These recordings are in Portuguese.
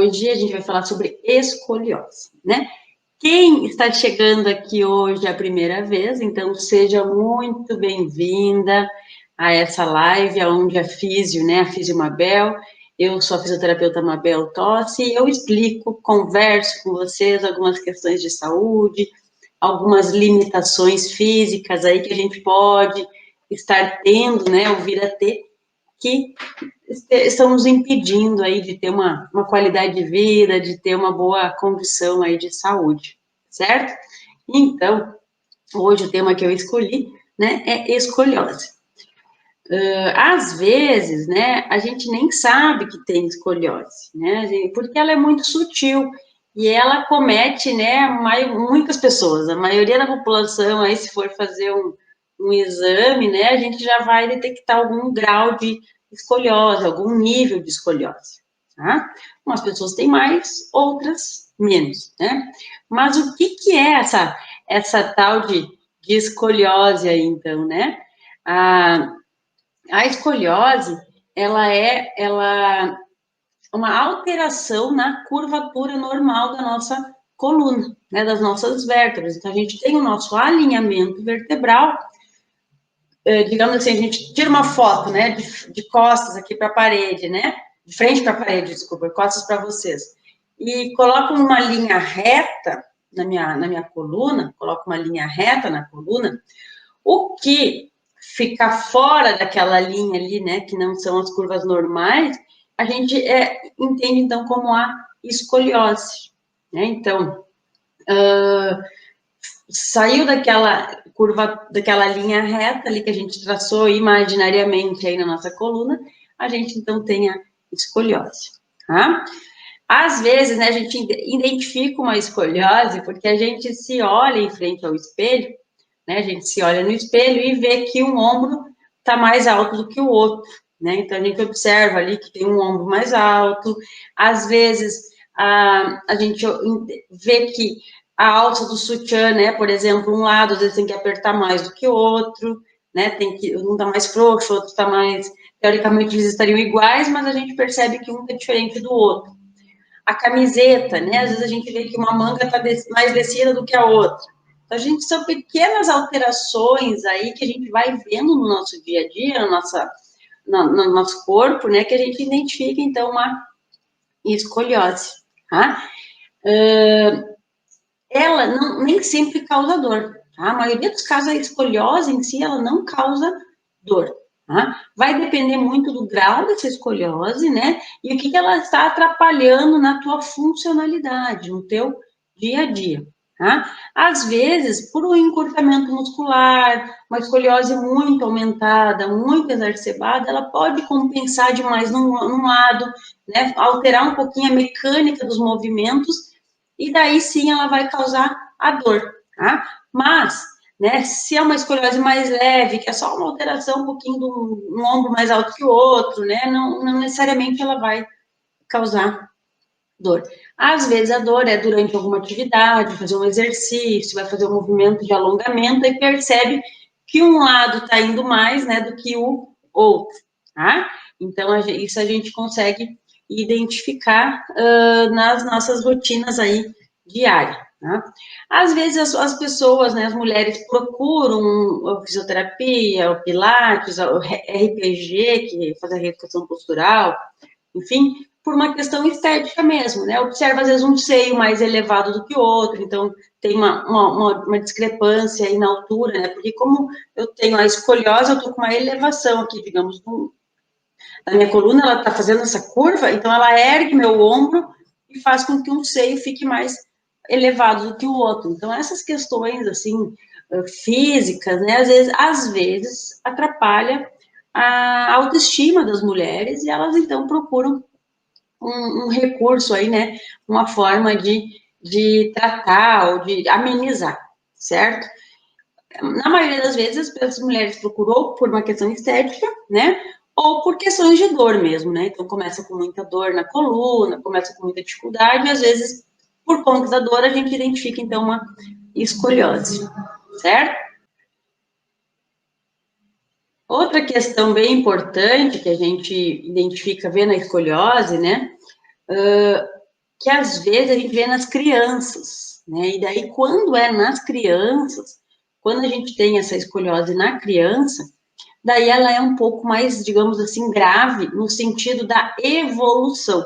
Hoje a gente vai falar sobre escoliose, né? Quem está chegando aqui hoje é a primeira vez, então seja muito bem-vinda a essa live, onde a Físio, né, a Físio Mabel, eu sou a fisioterapeuta Mabel Tossi, e eu explico, converso com vocês algumas questões de saúde, algumas limitações físicas aí que a gente pode estar tendo, né, ou vir a ter, que estão nos impedindo aí de ter uma qualidade de vida, de ter uma boa condição aí de saúde, certo? Então, hoje o tema que eu escolhi, né, é escoliose. Às vezes, né, a gente nem sabe que tem escoliose, né, porque ela é muito sutil e ela comete, né, muitas pessoas, a maioria da população, aí se for fazer um exame, né, a gente já vai detectar algum grau de escoliose, algum nível de escoliose, tá? Umas pessoas têm mais, outras menos, né? Mas o que é essa tal de escoliose aí, então, né? A escoliose, ela é uma alteração na curvatura normal da nossa coluna, né, das nossas vértebras. Então, a gente tem o nosso alinhamento vertebral, digamos assim, a gente tira uma foto, né, de costas aqui para a parede, né, de frente para a parede, desculpa, costas para vocês, e coloco uma linha reta na minha coluna, coloco uma linha reta na coluna, o que fica fora daquela linha ali, né, que não são as curvas normais, a gente entende, então, como a escoliose, né, então, saiu daquela curva, daquela linha reta ali que a gente traçou imaginariamente aí na nossa coluna, a gente, então, tem a escoliose, tá? Às vezes, né, a gente identifica uma escoliose porque a gente se olha em frente ao espelho, né, a gente se olha no espelho e vê que um ombro está mais alto do que o outro, né, então a gente observa ali que tem um ombro mais alto, às vezes a gente vê que a alça do sutiã, né, por exemplo, um lado às vezes tem que apertar mais do que o outro, né, um está mais frouxo, o outro está mais, teoricamente eles estariam iguais, mas a gente percebe que um é diferente do outro. A camiseta, né, às vezes a gente vê que uma manga está mais descida do que a outra. Então, são pequenas alterações aí que a gente vai vendo no nosso dia a dia, no nosso corpo, né, que a gente identifica, então, uma escoliose, tá? Ela nem sempre causa dor, tá? A maioria dos casos, a escoliose em si, ela não causa dor, tá? Vai depender muito do grau dessa escoliose, né? E o que ela está atrapalhando na tua funcionalidade, no teu dia a dia, tá? Às vezes, por um encurtamento muscular, uma escoliose muito aumentada, muito exacerbada, ela pode compensar demais num lado, né? Alterar um pouquinho a mecânica dos movimentos, e daí sim ela vai causar a dor, tá? Mas, né, se é uma escoliose mais leve, que é só uma alteração um pouquinho um ombro mais alto que o outro, né, não necessariamente ela vai causar dor. Às vezes a dor é durante alguma atividade, fazer um exercício, vai fazer um movimento de alongamento e percebe que um lado está indo mais, né, do que o outro, tá? Então, isso a gente consegue identificar nas nossas rotinas aí diárias, tá? Às vezes as pessoas, né, as mulheres procuram a fisioterapia, o pilates, o RPG, que faz a reeducação postural, enfim, por uma questão estética mesmo, né? Observa, às vezes, um seio mais elevado do que o outro, então tem uma discrepância aí na altura, né? Porque como eu tenho a escoliose, eu tô com uma elevação aqui, digamos, na minha coluna, ela tá fazendo essa curva, então ela ergue meu ombro e faz com que um seio fique mais elevado do que o outro. Então, essas questões, assim, físicas, né? Às vezes atrapalha a autoestima das mulheres e elas, então, procuram um recurso aí, né, uma forma de tratar ou de amenizar, certo? Na maioria das vezes, as mulheres procuram por uma questão estética, né, ou por questões de dor mesmo, né, então começa com muita dor na coluna, começa com muita dificuldade, e às vezes, por conta da dor, a gente identifica, então, uma escoliose, certo? Outra questão bem importante que a gente identifica vendo a escoliose, né, que às vezes a gente vê nas crianças, né? E daí, quando é nas crianças, quando a gente tem essa escoliose na criança, daí ela é um pouco mais, digamos assim, grave no sentido da evolução,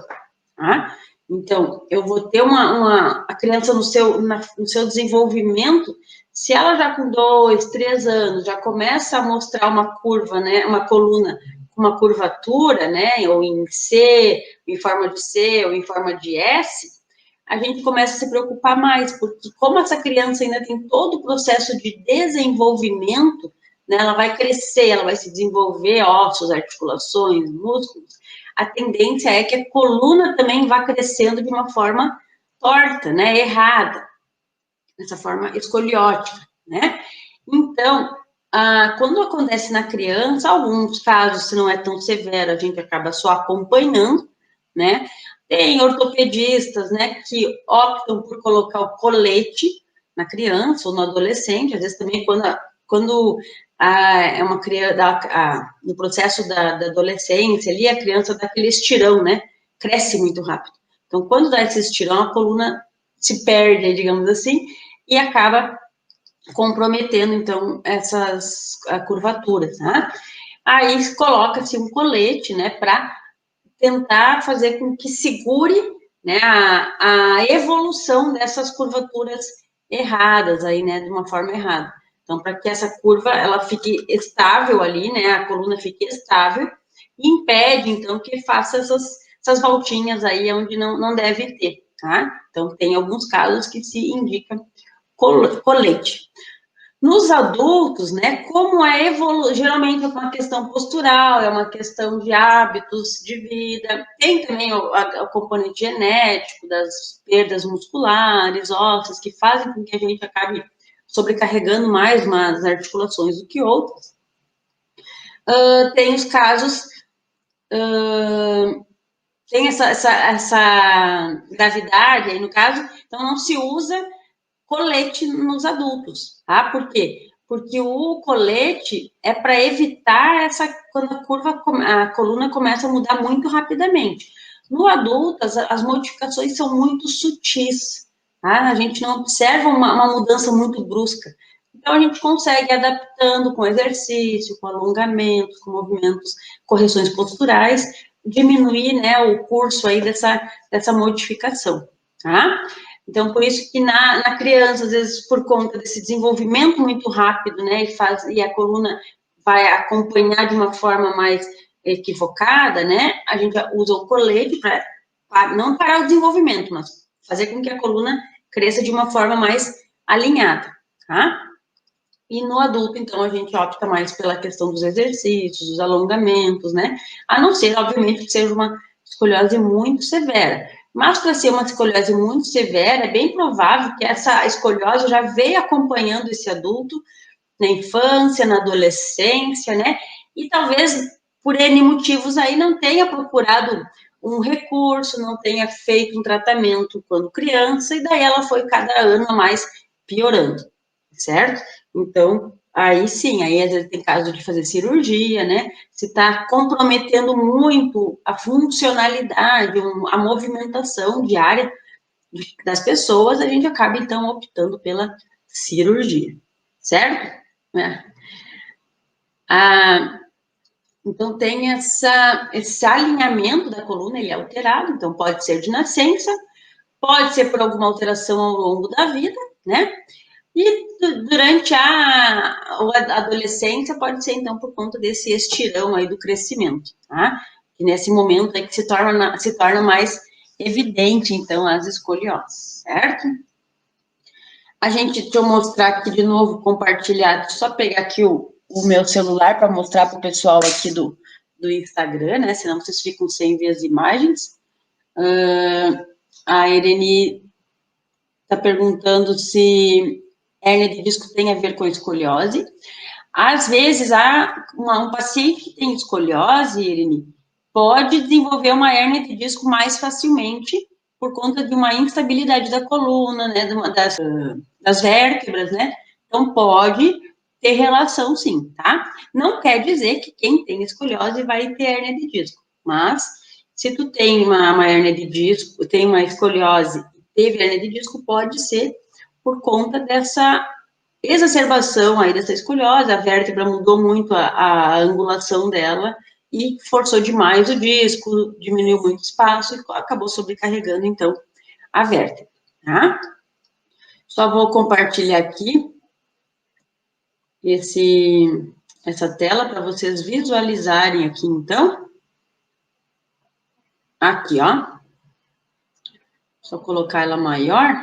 tá? Então, eu vou ter a criança no seu desenvolvimento, se ela já com 2, 3 anos já começa a mostrar uma curva, né, uma coluna com uma curvatura, né, ou em C, em forma de C, ou em forma de S, a gente começa a se preocupar mais, porque como essa criança ainda tem todo o processo de desenvolvimento, né, ela vai crescer, ela vai se desenvolver ossos, articulações, músculos, a tendência é que a coluna também vá crescendo de uma forma torta, né, errada, dessa forma escoliótica, né? Então, quando acontece na criança, alguns casos, se não é tão severo, a gente acaba só acompanhando, né? Tem ortopedistas, né, que optam por colocar o colete na criança ou no adolescente, às vezes também quando é uma criança, no processo da adolescência ali, a criança dá aquele estirão, né? Cresce muito rápido. Então, quando dá esse estirão, a coluna se perde, digamos assim, e acaba comprometendo, então, essas curvaturas, tá? Aí coloca-se um colete, né, para tentar fazer com que segure, né, a evolução dessas curvaturas erradas aí, né, de uma forma errada. Então, para que essa curva, ela fique estável ali, né, a coluna fique estável, e impede, então, que faça essas voltinhas aí onde não deve ter, tá? Então, tem alguns casos que se indica colete. Nos adultos, né, como a evolução, geralmente é uma questão postural, é uma questão de hábitos de vida, tem também o componente genético das perdas musculares, ósseas, que fazem com que a gente acabe sobrecarregando mais umas articulações do que outras. Tem os casos, tem essa gravidade aí no caso, então não se usa colete nos adultos, tá? Por quê? Porque o colete é para evitar quando a coluna começa a mudar muito rapidamente. No adulto, as modificações são muito sutis, tá? A gente não observa uma mudança muito brusca. Então, a gente consegue adaptando com exercício, com alongamento, com movimentos, correções posturais, diminuir, né, o curso aí dessa modificação, tá? Então, por isso que na criança, às vezes, por conta desse desenvolvimento muito rápido, né, e a coluna vai acompanhar de uma forma mais equivocada, né, a gente usa o colete para não parar o desenvolvimento, mas fazer com que a coluna cresça de uma forma mais alinhada, tá? E no adulto, então, a gente opta mais pela questão dos exercícios, dos alongamentos, né? A não ser, obviamente, que seja uma escoliose muito severa. Mas para ser uma escoliose muito severa, é bem provável que essa escoliose já veio acompanhando esse adulto na infância, na adolescência, né? E talvez por N motivos aí não tenha procurado um recurso, não tenha feito um tratamento quando criança, e daí ela foi cada ano mais piorando, certo? Então, aí sim, aí às vezes tem caso de fazer cirurgia, né? Se está comprometendo muito a funcionalidade, a movimentação diária das pessoas, a gente acaba, então, optando pela cirurgia, certo? Então, tem esse alinhamento da coluna, ele é alterado, então pode ser de nascença, pode ser por alguma alteração ao longo da vida, né? E durante a adolescência pode ser, então, por conta desse estirão aí do crescimento, tá? E nesse momento é que se torna mais evidente, então, as escolioses, certo? Deixa eu mostrar aqui de novo, compartilhar, deixa eu só pegar aqui o meu celular para mostrar para o pessoal aqui do Instagram, né? Senão vocês ficam sem ver as imagens. A Irene está perguntando se hérnia de disco tem a ver com escoliose. Às vezes, um paciente que tem escoliose, Irene, pode desenvolver uma hérnia de disco mais facilmente por conta de uma instabilidade da coluna, né, das vértebras, né? Então, pode ter relação, sim, tá? Não quer dizer que quem tem escoliose vai ter hérnia de disco, mas Se tu tem uma hérnia de disco, tem uma escoliose, teve hérnia de disco, pode ser por conta dessa exacerbação aí dessa escoliose, a vértebra mudou muito a angulação dela e forçou demais o disco, diminuiu muito o espaço e acabou sobrecarregando, então, a vértebra, tá? Só vou compartilhar aqui essa tela para vocês visualizarem aqui, então. Aqui, ó. Só colocar ela maior,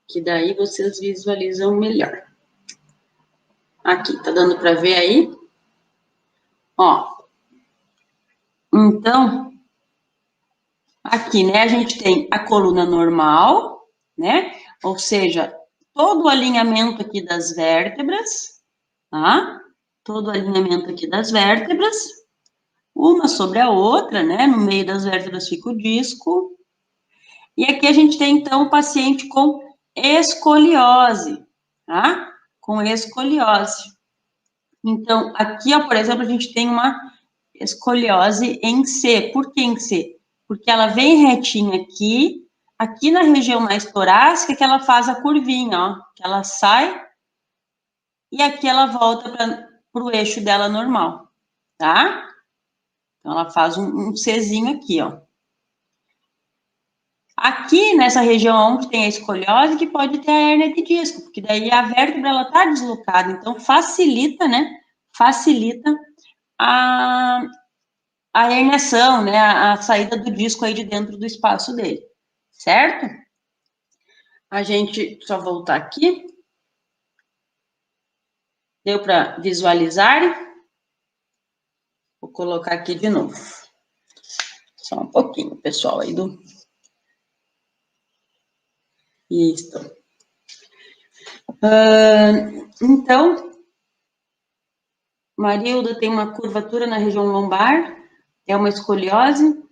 que daí vocês visualizam melhor. Aqui, tá dando para ver aí? Ó. Então, aqui, né, a gente tem a coluna normal, né? Ou seja, todo o alinhamento aqui das vértebras, tá? Todo o alinhamento aqui das vértebras, uma sobre a outra, né? No meio das vértebras fica o disco. E aqui a gente tem, então, o paciente com escoliose, tá? Com escoliose. Então, aqui, ó, por exemplo, a gente tem uma escoliose em C. Por que em C? Porque ela vem retinha aqui na região mais torácica, que ela faz a curvinha, ó. Que ela sai e aqui ela volta para o eixo dela normal, tá? Então, ela faz um Czinho aqui, ó. Aqui, nessa região onde tem a escoliose, que pode ter a hérnia de disco, porque daí a vértebra, ela tá deslocada, então facilita, né? Facilita a herniação, né? A saída do disco aí de dentro do espaço dele, certo? A gente, só voltar aqui. Deu para visualizar? Vou colocar aqui de novo. Só um pouquinho, pessoal, aí do... Isso. Então, Marilda tem uma curvatura na região lombar, é uma escoliose.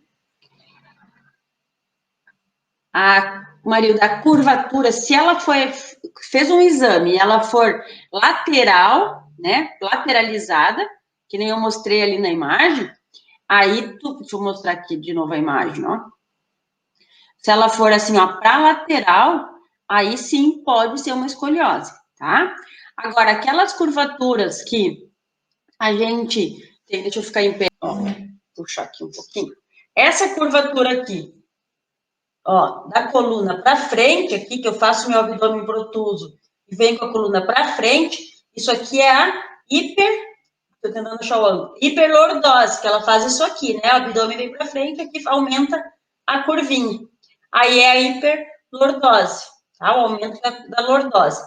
Marilda, a curvatura, se ela fez um exame e ela for lateral, né, lateralizada, que nem eu mostrei ali na imagem, aí, deixa eu mostrar aqui de novo a imagem, ó. Se ela for assim, ó, para lateral, aí sim pode ser uma escoliose, tá? Agora, aquelas curvaturas que a gente tem, deixa eu ficar em pé, ó, puxar aqui um pouquinho. Essa curvatura aqui, ó, da coluna para frente, aqui, que eu faço meu abdômen protuso e venho com a coluna para frente, isso aqui é a tô tentando achar o ângulo, hiperlordose, que ela faz isso aqui, né? O abdômen vem para frente, aqui aumenta a curvinha. Aí é a hiperlordose, tá? O aumento da lordose.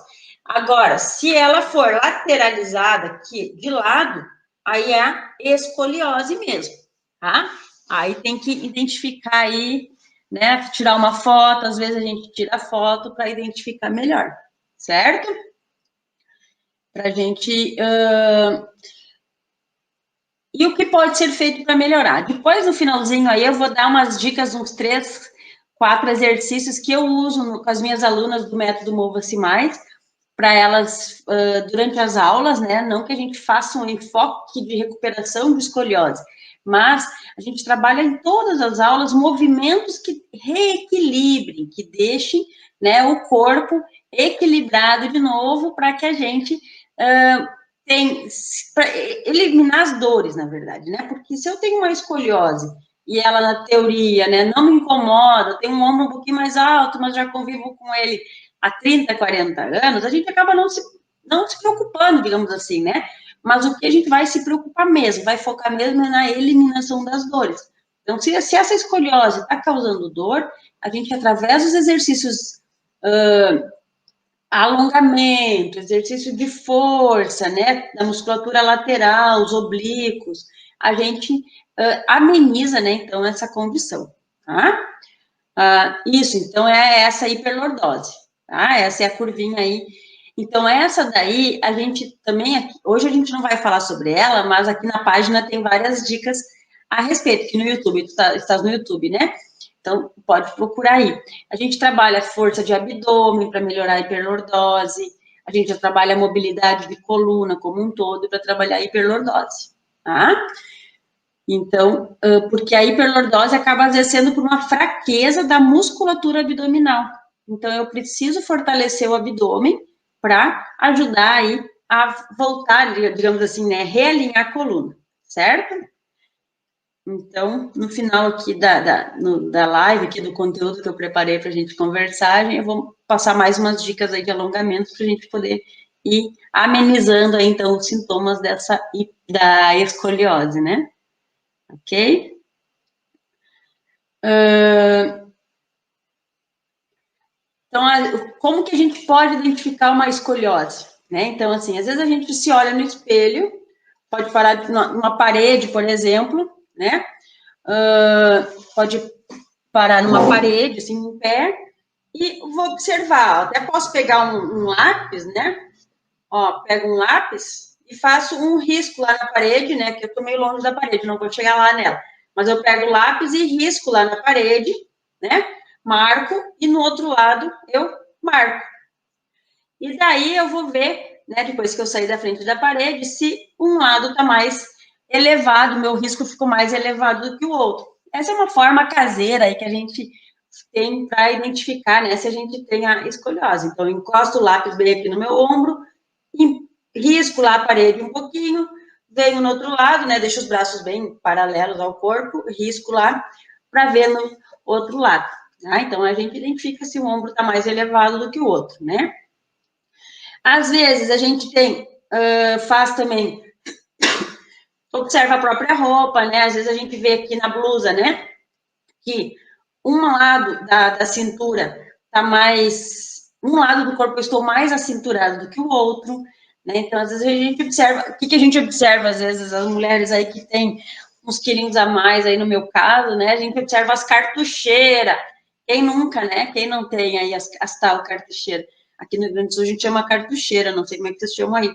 Agora, se ela for lateralizada aqui de lado, aí é a escoliose mesmo, tá? Aí tem que identificar aí, né? Tirar uma foto, às vezes a gente tira a foto para identificar melhor, certo? Pra gente... E o que pode ser feito para melhorar? Depois, no finalzinho aí, eu vou dar umas dicas, uns 3, 4 exercícios que eu uso com as minhas alunas do método Mova-se Mais, para elas, durante as aulas, né? Não que a gente faça um enfoque de recuperação de escoliose, mas a gente trabalha em todas as aulas movimentos que reequilibrem, que deixem, né, o corpo equilibrado de novo, para que a gente para eliminar as dores, na verdade, né? Porque se eu tenho uma escoliose e ela, na teoria, né, não me incomoda, tem um ombro um pouquinho mais alto, mas já convivo com ele há 30, 40 anos, a gente acaba não se preocupando, digamos assim, né? Mas o que a gente vai se preocupar mesmo, vai focar mesmo na eliminação das dores. Então, se essa escoliose está causando dor, a gente, através dos exercícios alongamento, exercício de força, né, da musculatura lateral, os oblíquos, a gente ameniza, né, então, essa condição, tá? Isso, então, é essa hiperlordose, tá? Essa é a curvinha aí. Então, essa daí, a gente também, hoje a gente não vai falar sobre ela, mas aqui na página tem várias dicas a respeito, que no YouTube, tu estás no YouTube, né? Então, pode procurar aí. A gente trabalha força de abdômen para melhorar a hiperlordose, a gente já trabalha a mobilidade de coluna como um todo para trabalhar a hiperlordose, tá? Então, porque a hiperlordose acaba, às vezes, sendo por uma fraqueza da musculatura abdominal. Então, eu preciso fortalecer o abdômen para ajudar aí a voltar, digamos assim, né, realinhar a coluna, certo? Então, no final aqui da live, aqui do conteúdo que eu preparei para a gente conversar, eu vou passar mais umas dicas aí de alongamentos para a gente poder ir amenizando aí, então, os sintomas da escoliose, né? Ok? Então, como que a gente pode identificar uma escoliose? Né? Então, assim, às vezes a gente se olha no espelho, pode parar numa parede, por exemplo, né? Pode parar numa parede, assim, em pé, e vou observar. Até posso pegar um lápis, né? Ó, pego um lápis e faço um risco lá na parede, né? Que eu tô meio longe da parede, não vou chegar lá nela. Mas eu pego o lápis e risco lá na parede, né? Marco, e no outro lado eu marco. E daí eu vou ver, né, depois que eu sair da frente da parede, se um lado está mais elevado, meu risco ficou mais elevado do que o outro. Essa é uma forma caseira aí que a gente tem para identificar, né, se a gente tem a escoliose. Então, eu encosto o lápis bem aqui no meu ombro, risco lá a parede um pouquinho, venho no outro lado, né, deixo os braços bem paralelos ao corpo, risco lá, para ver no outro lado. Tá? Então, a gente identifica se o ombro está mais elevado do que o outro, né? Às vezes, a gente faz também, observa a própria roupa, né? Às vezes, a gente vê aqui na blusa, né? Que um lado da cintura tá mais... Um lado do corpo eu estou mais acinturado do que o outro, né? Então, às vezes, a gente observa... O que a gente observa, às vezes, as mulheres aí que têm uns quilinhos a mais aí, no meu caso, né? A gente observa as cartucheiras. Quem nunca, né? Quem não tem aí as tal cartucheiras? Aqui no Rio Grande do Sul a gente chama cartucheira, não sei como é que vocês chamam aí.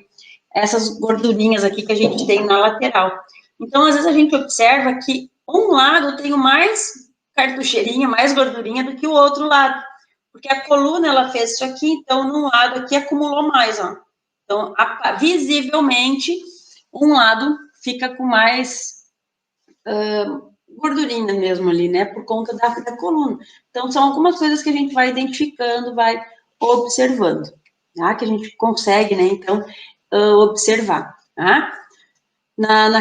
Essas gordurinhas aqui que a gente tem na lateral. Então, às vezes a gente observa que um lado eu tenho mais cartucheirinha, mais gordurinha do que o outro lado. Porque a coluna, ela fez isso aqui, então, num lado aqui acumulou mais, ó. Então, visivelmente, um lado fica com mais gordurinha mesmo ali, né? Por conta da coluna. Então, são algumas coisas que a gente vai identificando, vai observando, tá? Que a gente consegue, né? Então, observar, tá?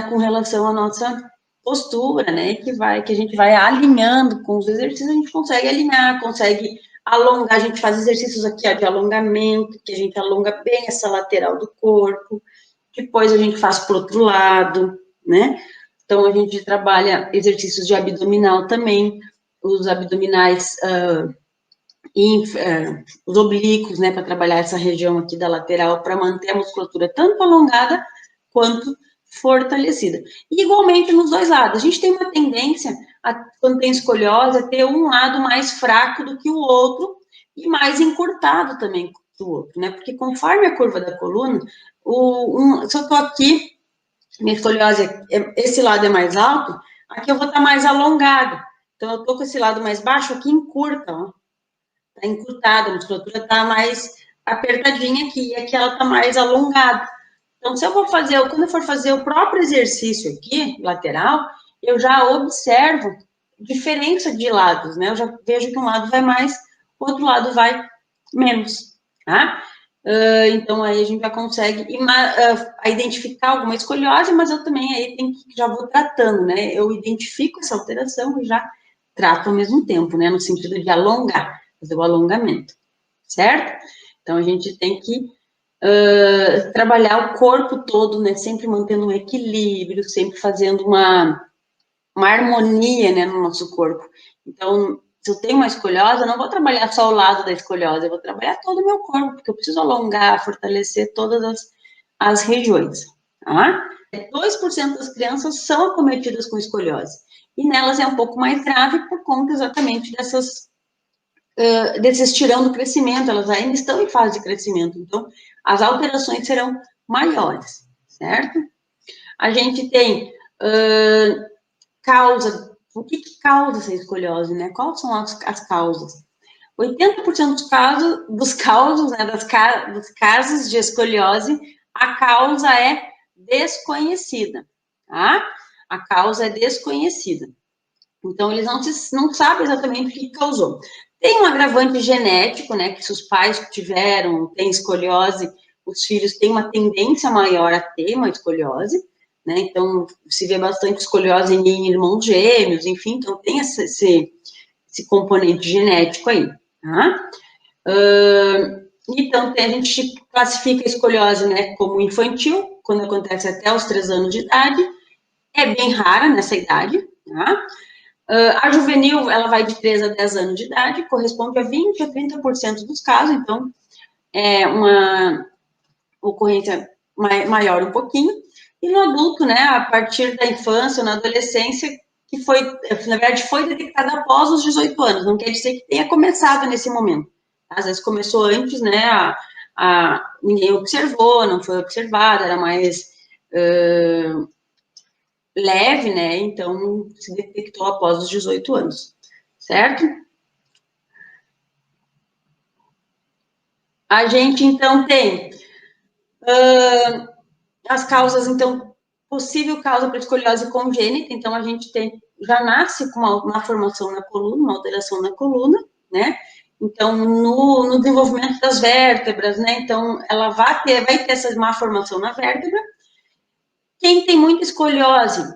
Com relação à nossa postura, né? Que a gente vai alinhando com os exercícios, a gente consegue alinhar, consegue alongar, a gente faz exercícios aqui ó, de alongamento, que a gente alonga bem essa lateral do corpo, depois a gente faz para o outro lado, né? Então, a gente trabalha exercícios de abdominal também, os abdominais os oblíquos, né, para trabalhar essa região aqui da lateral, para manter a musculatura tanto alongada quanto fortalecida. E, igualmente nos dois lados. A gente tem uma tendência, quando tem escoliose, a ter um lado mais fraco do que o outro e mais encurtado também que o outro, né? Porque conforme a curva da coluna, se eu tô aqui, minha escoliose, esse lado é mais alto, aqui eu vou estar mais alongado. Então, eu tô com esse lado mais baixo, aqui encurta, ó. Tá encurtada, a musculatura tá mais apertadinha aqui, e aqui ela tá mais alongada. Então, quando eu for fazer o próprio exercício aqui, lateral, eu já observo diferença de lados, né? Eu já vejo que um lado vai mais, o outro lado vai menos, tá? Então, aí a gente já consegue identificar alguma escoliose, mas eu também aí já vou tratando, né? Eu identifico essa alteração e já trato ao mesmo tempo, né? No sentido de alongar, fazer o alongamento, certo? Então, a gente tem que trabalhar o corpo todo, né? Sempre mantendo um equilíbrio, sempre fazendo uma harmonia, né, no nosso corpo. Então, se eu tenho uma escoliose, eu não vou trabalhar só o lado da escoliose, eu vou trabalhar todo o meu corpo, porque eu preciso alongar, fortalecer todas as regiões, tá? 2% das crianças são acometidas com escoliose, e nelas é um pouco mais grave por conta exatamente desses tirão do crescimento, elas ainda estão em fase de crescimento, então as alterações serão maiores, certo? A gente tem o que causa essa escoliose, né? Quais são as causas? 80% dos casos, né, dos casos de escoliose, a causa é desconhecida, tá? a causa é desconhecida. Então, eles não sabem exatamente o que causou. Tem um agravante genético, né, que se os pais têm escoliose, os filhos têm uma tendência maior a ter uma escoliose, né, então se vê bastante escoliose em irmãos gêmeos, enfim, então tem esse componente genético aí, tá? Então, a gente classifica a escoliose, né, como infantil, quando acontece até os 3 anos de idade, é bem rara nessa idade, tá? A juvenil, ela vai de 3 a 10 anos de idade, corresponde a 20 a 30% dos casos, então é uma ocorrência maior um pouquinho. E no adulto, né, a partir da infância ou na adolescência, que foi, na verdade, foi detectada após os 18 anos, não quer dizer que tenha começado nesse momento. Às vezes começou antes, né, ninguém observou, não foi observada, era mais leve, né, então se detectou após os 18 anos, certo? A gente, então, tem as causas, então, possível causa para escoliose congênita, então a gente já nasce com uma formação na coluna, uma alteração na coluna, né? Então, no desenvolvimento das vértebras, né? Então, ela vai ter essa má formação na vértebra. Quem tem muita escoliose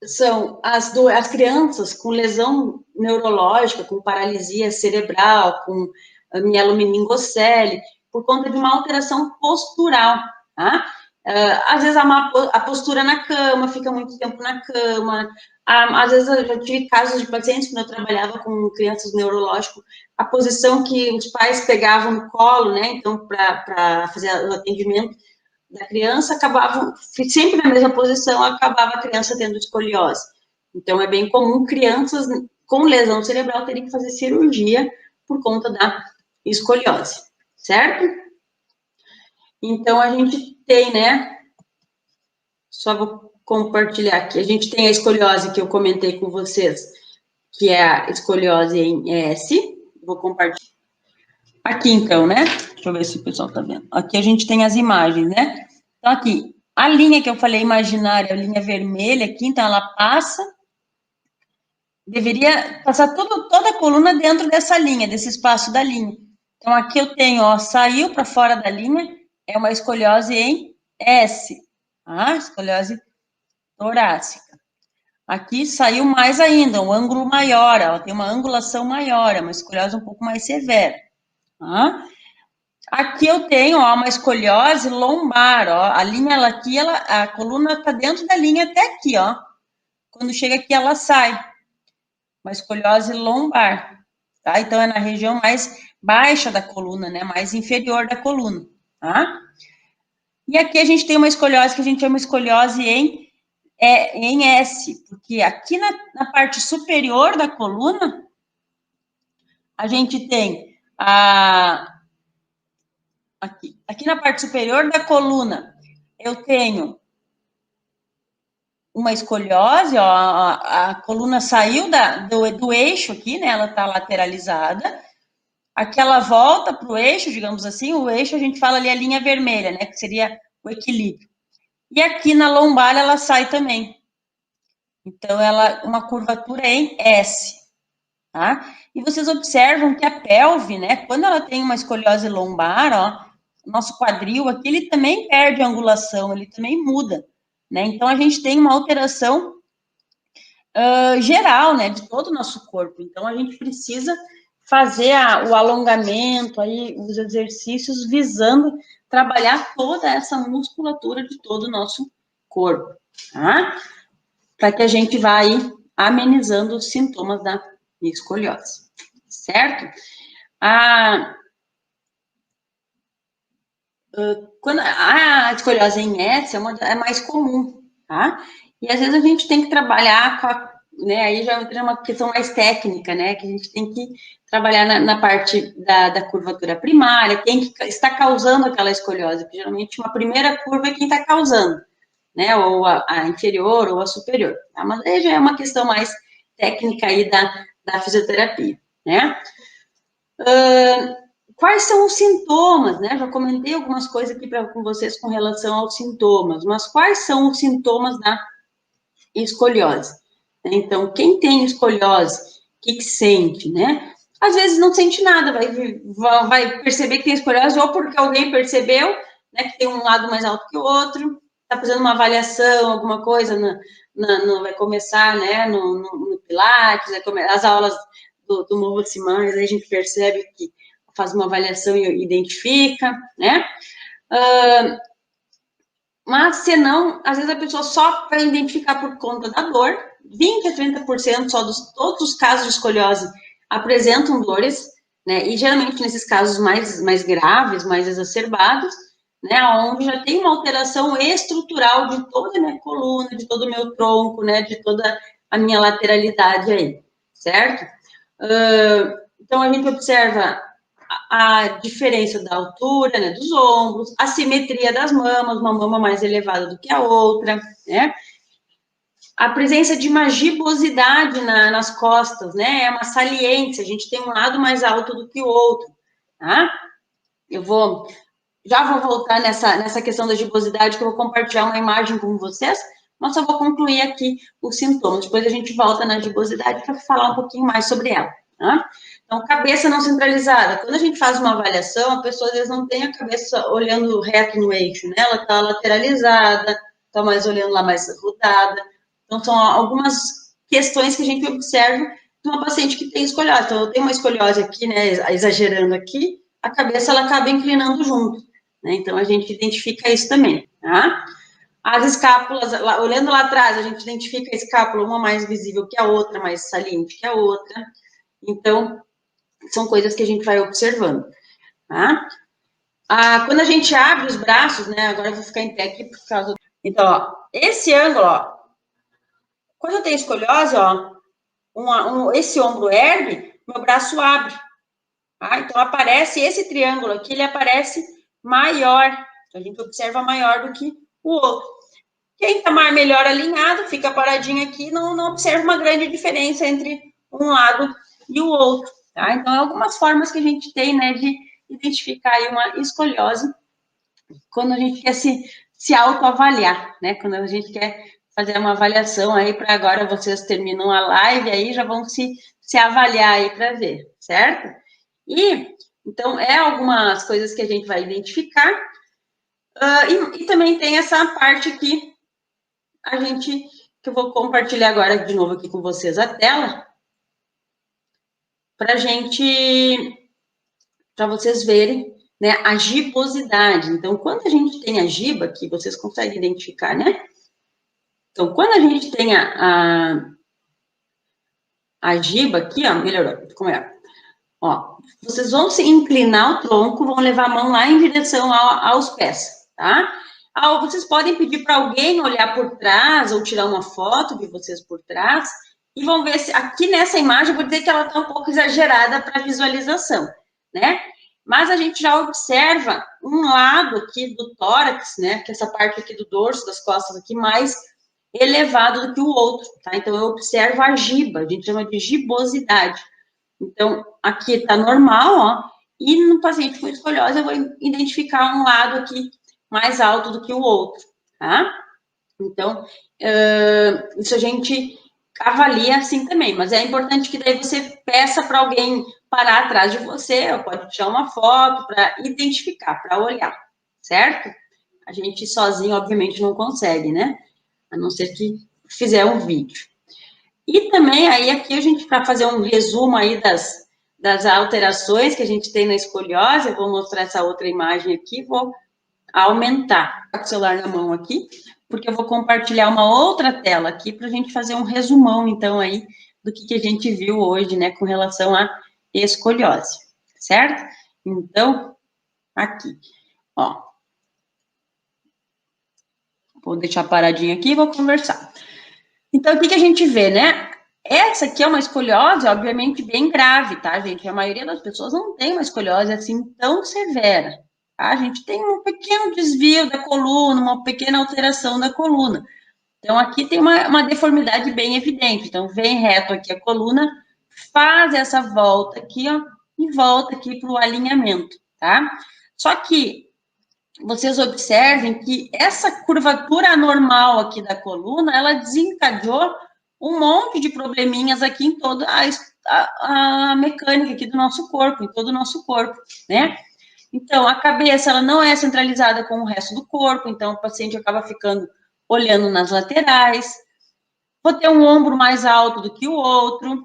são as crianças com lesão neurológica, com paralisia cerebral, com mielomeningocele, por conta de uma alteração postural, tá? Às vezes a postura na cama, fica muito tempo na cama, às vezes eu já tive casos de pacientes, quando eu trabalhava com crianças neurológicas, a posição que os pais pegavam no colo, né, então, para fazer o atendimento da criança, acabavam sempre na mesma posição, acabava a criança tendo escoliose. Então, é bem comum crianças com lesão cerebral terem que fazer cirurgia por conta da escoliose, certo? Então, a gente tem, né, só vou compartilhar aqui, a gente tem a escoliose que eu comentei com vocês, que é a escoliose em S, vou compartilhar. Aqui, então, né, deixa eu ver se o pessoal tá vendo. Aqui a gente tem as imagens, né? Então, aqui, a linha que eu falei imaginária, a linha vermelha aqui, então ela deveria passar toda a coluna dentro dessa linha, desse espaço da linha. Então, aqui eu tenho, ó, saiu para fora da linha, é uma escoliose em S, tá? Escoliose torácica. Aqui saiu mais ainda, um ângulo maior, ela tem uma angulação maior, é uma escoliose um pouco mais severa, tá? Aqui eu tenho, ó, uma escoliose lombar, ó, a linha aqui, a coluna está dentro da linha até aqui, ó. Quando chega aqui, ela sai. Uma escoliose lombar, tá? Então, é na região mais baixa da coluna, né? Mais inferior da coluna, tá? E aqui a gente tem uma escoliose que a gente chama escoliose em S, porque aqui na parte superior da coluna, a gente tem aqui na parte superior da coluna, eu tenho uma escoliose, ó, a coluna saiu do eixo aqui, né, ela tá lateralizada, aqui ela volta pro eixo, digamos assim, o eixo a gente fala ali a linha vermelha, né, que seria o equilíbrio. E aqui na lombar ela sai também. Então, uma curvatura em S, tá? E vocês observam que a pelve, né, quando ela tem uma escoliose lombar, ó, nosso quadril aqui, ele também perde angulação, ele também muda, né? Então, a gente tem uma alteração geral, né, de todo o nosso corpo. Então, a gente precisa fazer o alongamento, aí, os exercícios visando trabalhar toda essa musculatura de todo o nosso corpo, tá? Para que a gente vá aí amenizando os sintomas da escoliose, certo? Quando a escoliose em S é mais comum, tá? E às vezes a gente tem que trabalhar né, aí já é uma questão mais técnica, né, que a gente tem que trabalhar na parte da curvatura primária, quem que está causando aquela escoliose, porque geralmente uma primeira curva é quem está causando, né, ou a inferior ou a superior, tá? Mas aí já é uma questão mais técnica aí da fisioterapia, né? Quais são os sintomas, né? Já comentei algumas coisas aqui com vocês com relação aos sintomas, mas quais são os sintomas da escoliose. Então, quem tem escoliose, o que sente, né? Às vezes não sente nada, vai perceber que tem escoliose ou porque alguém percebeu, né, que tem um lado mais alto que o outro, está fazendo uma avaliação, alguma coisa, vai começar, né, no Pilates, as aulas do Movo Simões, aí a gente percebe que faz uma avaliação e identifica, né? Mas, se não, às vezes a pessoa só vai identificar por conta da dor, 20 a 30% só todos os casos de escoliose apresentam dores, né, e geralmente nesses casos mais graves, mais exacerbados, né, onde já tem uma alteração estrutural de toda a minha coluna, de todo o meu tronco, né, de toda a minha lateralidade aí, certo? Então, a gente observa a diferença da altura, né, dos ombros, a simetria das mamas, uma mama mais elevada do que a outra, né? A presença de uma gibosidade nas costas, né? É uma saliência, a gente tem um lado mais alto do que o outro, tá? Já vou voltar nessa questão da gibosidade, que eu vou compartilhar uma imagem com vocês, mas só vou concluir aqui os sintomas. Depois a gente volta na gibosidade para falar um pouquinho mais sobre ela, tá? Então, cabeça não centralizada. Quando a gente faz uma avaliação, a pessoa às vezes não tem a cabeça olhando reto no eixo, né? Ela está lateralizada, está mais olhando lá mais rodada. Então, são algumas questões que a gente observa de uma paciente que tem escoliose. Então, eu tenho uma escoliose aqui, né? Exagerando aqui, a cabeça ela acaba inclinando junto, né? Então, a gente identifica isso também, tá? As escápulas, olhando lá atrás, a gente identifica a escápula, uma mais visível que a outra, mais saliente que a outra. Então, são coisas que a gente vai observando, tá? Quando a gente abre os braços, né? Agora eu vou ficar em pé aqui por causa do... Então, ó, esse ângulo, ó, quando eu tenho escoliose, ó, esse ombro ergue, meu braço abre, tá? Então, aparece esse triângulo aqui, ele aparece maior, a gente observa maior do que o outro. Quem está melhor alinhado, fica paradinho aqui, não observa uma grande diferença entre um lado e o outro, tá? Então, é algumas formas que a gente tem, né, de identificar aí uma escoliose quando a gente quer se autoavaliar, né? Quando a gente quer fazer uma avaliação aí para agora vocês terminam a live aí já vão se avaliar aí para ver, certo? E então é algumas coisas que a gente vai identificar e também tem essa parte aqui que eu vou compartilhar agora de novo aqui com vocês a tela para vocês verem, né, a gibosidade. Então, quando a gente tem a giba, que vocês conseguem identificar, né? Então, quando a gente tem a giba aqui, ó, melhorou, ficou melhor. Ó, vocês vão se inclinar o tronco, vão levar a mão lá em direção aos pés, tá? Vocês podem pedir para alguém olhar por trás ou tirar uma foto de vocês por trás e vão ver se aqui nessa imagem, eu vou dizer que ela está um pouco exagerada para visualização, né? Mas a gente já observa um lado aqui do tórax, né? Que é essa parte aqui do dorso, das costas aqui, mais elevado do que o outro, tá? Então, eu observo a giba, a gente chama de gibosidade. Então, aqui está normal, ó, e no paciente com escoliose eu vou identificar um lado aqui mais alto do que o outro, tá? Então, isso a gente avalia assim também, mas é importante que daí você peça para alguém parar atrás de você, ou pode tirar uma foto para identificar, para olhar, certo? A gente sozinho, obviamente, não consegue, né? A não ser que fizer um vídeo. E também, aí, aqui a gente, para fazer um resumo aí das alterações que a gente tem na escoliose, eu vou mostrar essa outra imagem aqui, vou aumentar o celular na mão aqui, porque eu vou compartilhar uma outra tela aqui para a gente fazer um resumão, então, aí, do que a gente viu hoje, né, com relação à escoliose, certo? Então, aqui, ó. Vou deixar paradinho aqui e vou conversar. Então, o que a gente vê, né? Essa aqui é uma escoliose, obviamente, bem grave, tá, gente? A maioria das pessoas não tem uma escoliose assim tão severa, tá? A gente tem um pequeno desvio da coluna, uma pequena alteração da coluna. Então, aqui tem uma deformidade bem evidente. Então, vem reto aqui a coluna, faz essa volta aqui, ó, e volta aqui para o alinhamento, tá? Só que vocês observem que essa curvatura anormal aqui da coluna, ela desencadeou um monte de probleminhas aqui em toda a mecânica aqui do nosso corpo, em todo o nosso corpo, né? Então, a cabeça, ela não é centralizada com o resto do corpo, então o paciente acaba ficando olhando nas laterais. Vou ter um ombro mais alto do que o outro,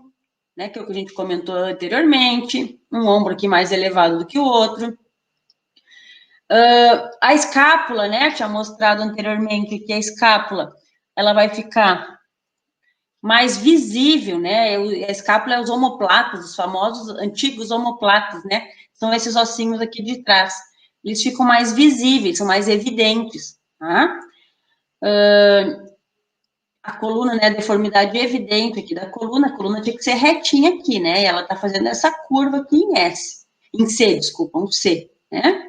né, que é o que a gente comentou anteriormente, um ombro aqui mais elevado do que o outro. A escápula, né, tinha mostrado anteriormente que a escápula, ela vai ficar mais visível, né, a escápula é os omoplatas, os famosos antigos omoplatas, né, são esses ossinhos aqui de trás, eles ficam mais visíveis, são mais evidentes, tá? A coluna, né, a deformidade evidente aqui da coluna, a coluna tinha que ser retinha aqui, né, e ela tá fazendo essa curva aqui em C, desculpa, um C, né?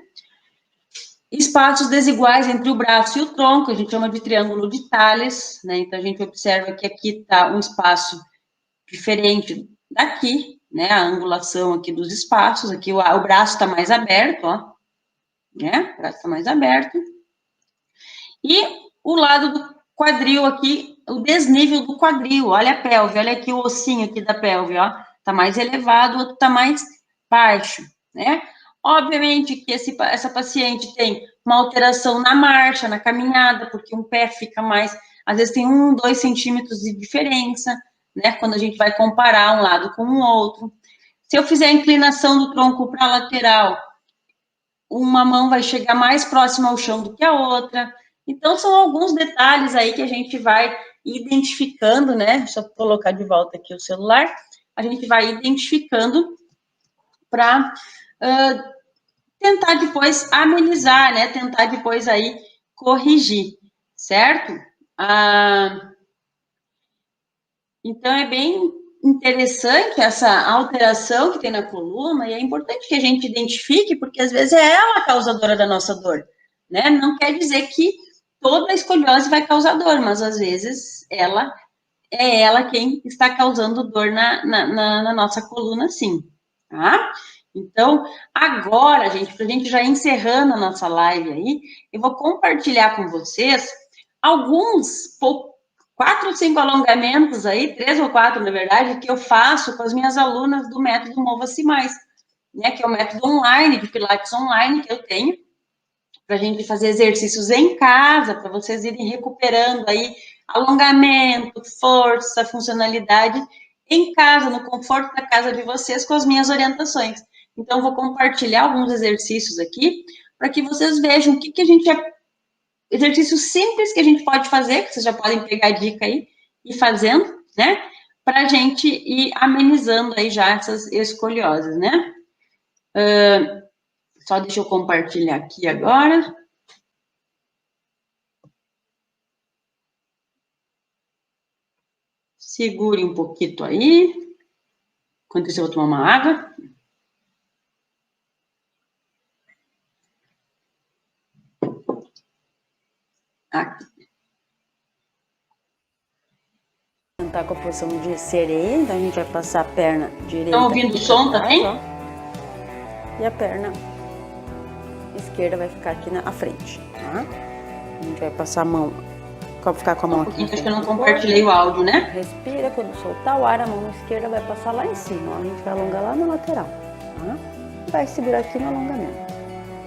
Espaços desiguais entre o braço e o tronco, a gente chama de triângulo de Thales, né? Então, a gente observa que aqui está um espaço diferente daqui, né? A angulação aqui dos espaços, aqui o braço está mais aberto, ó, né? O braço está mais aberto. E o lado do quadril aqui, o desnível do quadril, olha a pelve, olha aqui o ossinho aqui da pelve, ó, tá mais elevado, o outro tá mais baixo, né? Obviamente que essa paciente tem uma alteração na marcha, na caminhada, porque um pé fica mais, às vezes tem 1, 2 centímetros de diferença, né? Quando a gente vai comparar um lado com o outro. Se eu fizer a inclinação do tronco para a lateral, uma mão vai chegar mais próxima ao chão do que a outra. Então, são alguns detalhes aí que a gente vai identificando, né? Deixa eu colocar de volta aqui o celular. A gente vai identificando para tentar depois amenizar, né? Tentar depois aí corrigir, certo? Então, é bem interessante essa alteração que tem na coluna e é importante que a gente identifique, porque às vezes é ela a causadora da nossa dor, né? Não quer dizer que toda a escoliose vai causar dor, mas às vezes ela quem está causando dor na nossa coluna, sim, tá? Então, agora, gente, para a gente já encerrando a nossa live aí, eu vou compartilhar com vocês alguns 4 ou 5 alongamentos aí, 3 ou 4, na verdade, que eu faço com as minhas alunas do método Mova-se Mais, né, que é o método online, de Pilates online que eu tenho, para a gente fazer exercícios em casa, para vocês irem recuperando aí alongamento, força, funcionalidade em casa, no conforto da casa de vocês, com as minhas orientações. Então, vou compartilhar alguns exercícios aqui, para que vocês vejam o que a gente exercícios simples que a gente pode fazer, que vocês já podem pegar a dica aí e fazendo, né? Para a gente ir amenizando aí já essas escolioses, né? Só deixa eu compartilhar aqui agora. Segure um pouquinho aí. Enquanto isso, eu vou tomar uma água. Aqui. Tá com a posição de sereia, então a gente vai passar a perna direita. Estão ouvindo o som também? Ó, e a perna esquerda vai ficar aqui na frente, tá? A gente vai passar a mão, ficar com a mão aqui. Acho que eu não compartilhei o áudio, né? Respira, quando soltar o ar, a mão esquerda vai passar lá em cima, ó, a gente vai alongar lá na lateral, tá? Vai segurar aqui no alongamento.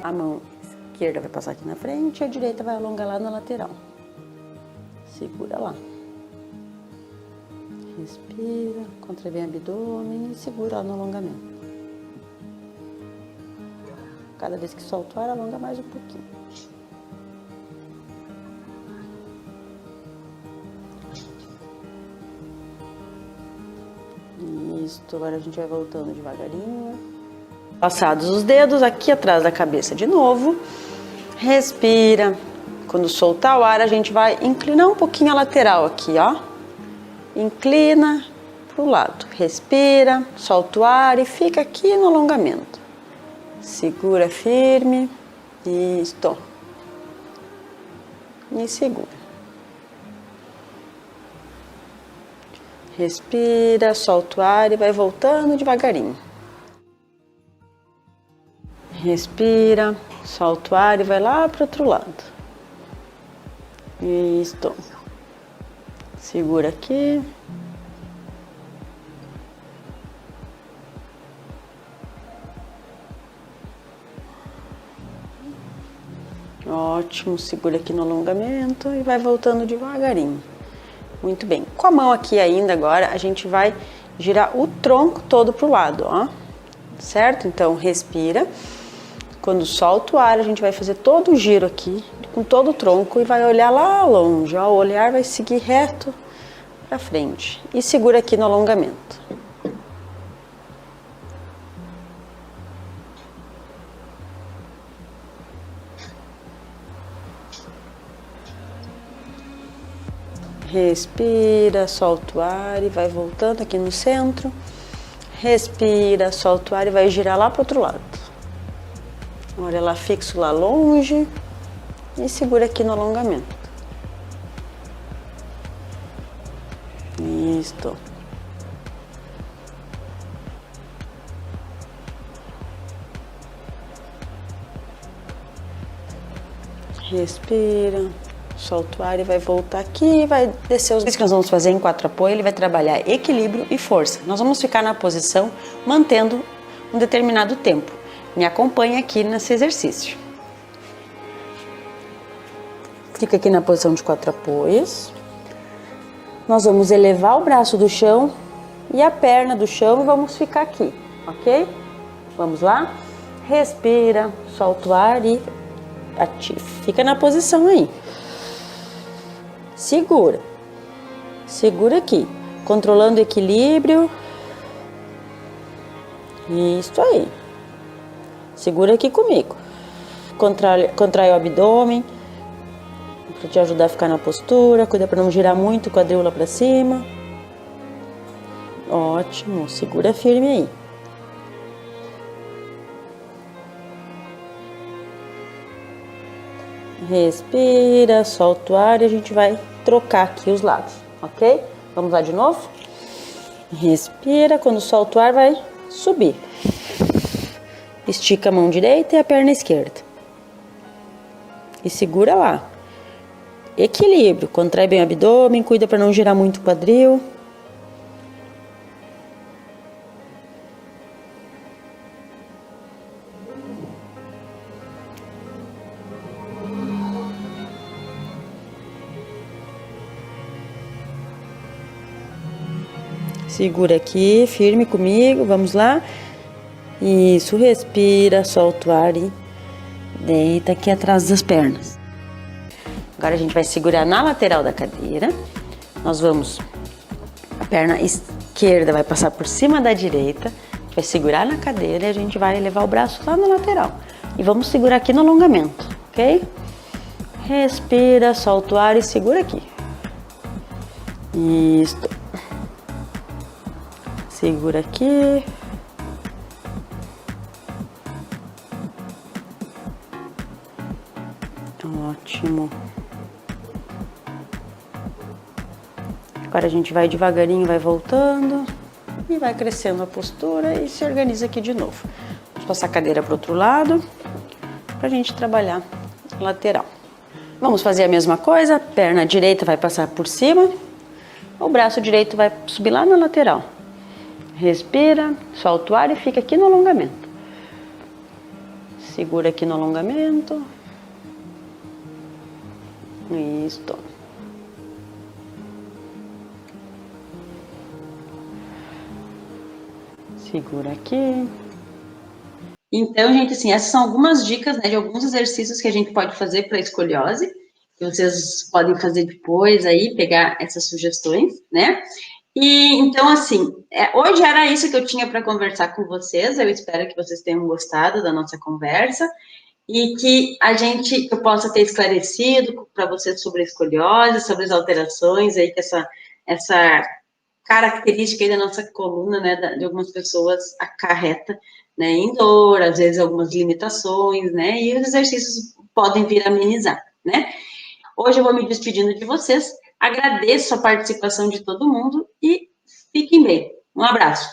A mão esquerda vai passar aqui na frente, a direita vai alongar lá na lateral. Segura lá. Respira, contrai bem o abdômen e segura lá no alongamento. Cada vez que solta o ar, alonga mais um pouquinho. Isso, agora a gente vai voltando devagarinho. Passados os dedos, aqui atrás da cabeça de novo. Respira. Quando soltar o ar, a gente vai inclinar um pouquinho a lateral aqui, ó. Inclina pro lado. Respira, solta o ar e fica aqui no alongamento. Segura firme. Isto. E segura. Respira, solta o ar e vai voltando devagarinho. Respira, solta o ar e vai lá para o outro lado. Isso. Segura aqui. Ótimo, segura aqui no alongamento e vai voltando devagarinho. Muito bem. Com a mão aqui ainda agora, a gente vai girar o tronco todo pro lado, ó. Certo? Então, respira. Quando solta o ar, a gente vai fazer todo o giro aqui, com todo o tronco, e vai olhar lá longe, ó. O olhar vai seguir reto pra frente. E segura aqui no alongamento. Respira, solta o ar e vai voltando aqui no centro. Respira, solta o ar e vai girar lá pro outro lado. Olha lá fixo lá longe e segura aqui no alongamento. Isso. Respira, solta o ar e vai voltar aqui e vai descer os... Isso que nós vamos fazer em 4 apoio, ele vai trabalhar equilíbrio e força. Nós vamos ficar na posição mantendo um determinado tempo. Me acompanha aqui nesse exercício. Fica aqui na posição de 4 apoios. Nós vamos elevar o braço do chão e a perna do chão e vamos ficar aqui, ok? Vamos lá? Respira, solta o ar e fica na posição aí. Segura. Segura aqui, controlando o equilíbrio. Isso aí. Segura aqui comigo. Contrai o abdômen para te ajudar a ficar na postura. Cuida para não girar muito o quadril lá para cima. Ótimo. Segura firme aí. Respira, solta o ar e a gente vai trocar aqui os lados, ok? Vamos lá de novo? Respira, quando solta o ar vai subir. Estica a mão direita e a perna esquerda. E segura lá. Equilíbrio, contrai bem o abdômen, cuida para não girar muito o quadril. Segura aqui, firme comigo, vamos lá. Isso, respira, solta o ar e deita aqui atrás das pernas. Agora a gente vai segurar na lateral da cadeira. Nós vamos, a perna esquerda vai passar por cima da direita, a gente vai segurar na cadeira e a gente vai levar o braço lá na lateral. E vamos segurar aqui no alongamento, ok? Respira, solta o ar e segura aqui. Isso. Segura aqui. Ótimo. Agora a gente vai devagarinho, vai voltando e vai crescendo a postura e se organiza aqui de novo. Vamos passar a cadeira para o outro lado para a gente trabalhar a lateral. Vamos fazer a mesma coisa, a perna direita vai passar por cima, o braço direito vai subir lá na lateral. Respira, solta o ar e fica aqui no alongamento. Segura aqui no alongamento. Isso. Segura aqui. Então, gente, assim, essas são algumas dicas, né, de alguns exercícios que a gente pode fazer para escoliose, que vocês podem fazer depois aí, pegar essas sugestões, né? E, então, assim, hoje era isso que eu tinha para conversar com vocês, eu espero que vocês tenham gostado da nossa conversa e que eu possa ter esclarecido para vocês sobre a escoliose, sobre as alterações aí que essa característica aí da nossa coluna, né, de algumas pessoas acarreta, né, em dor, às vezes algumas limitações, né, e os exercícios podem vir a amenizar, né. Hoje eu vou me despedindo de vocês, agradeço a participação de todo mundo e fiquem bem. Um abraço.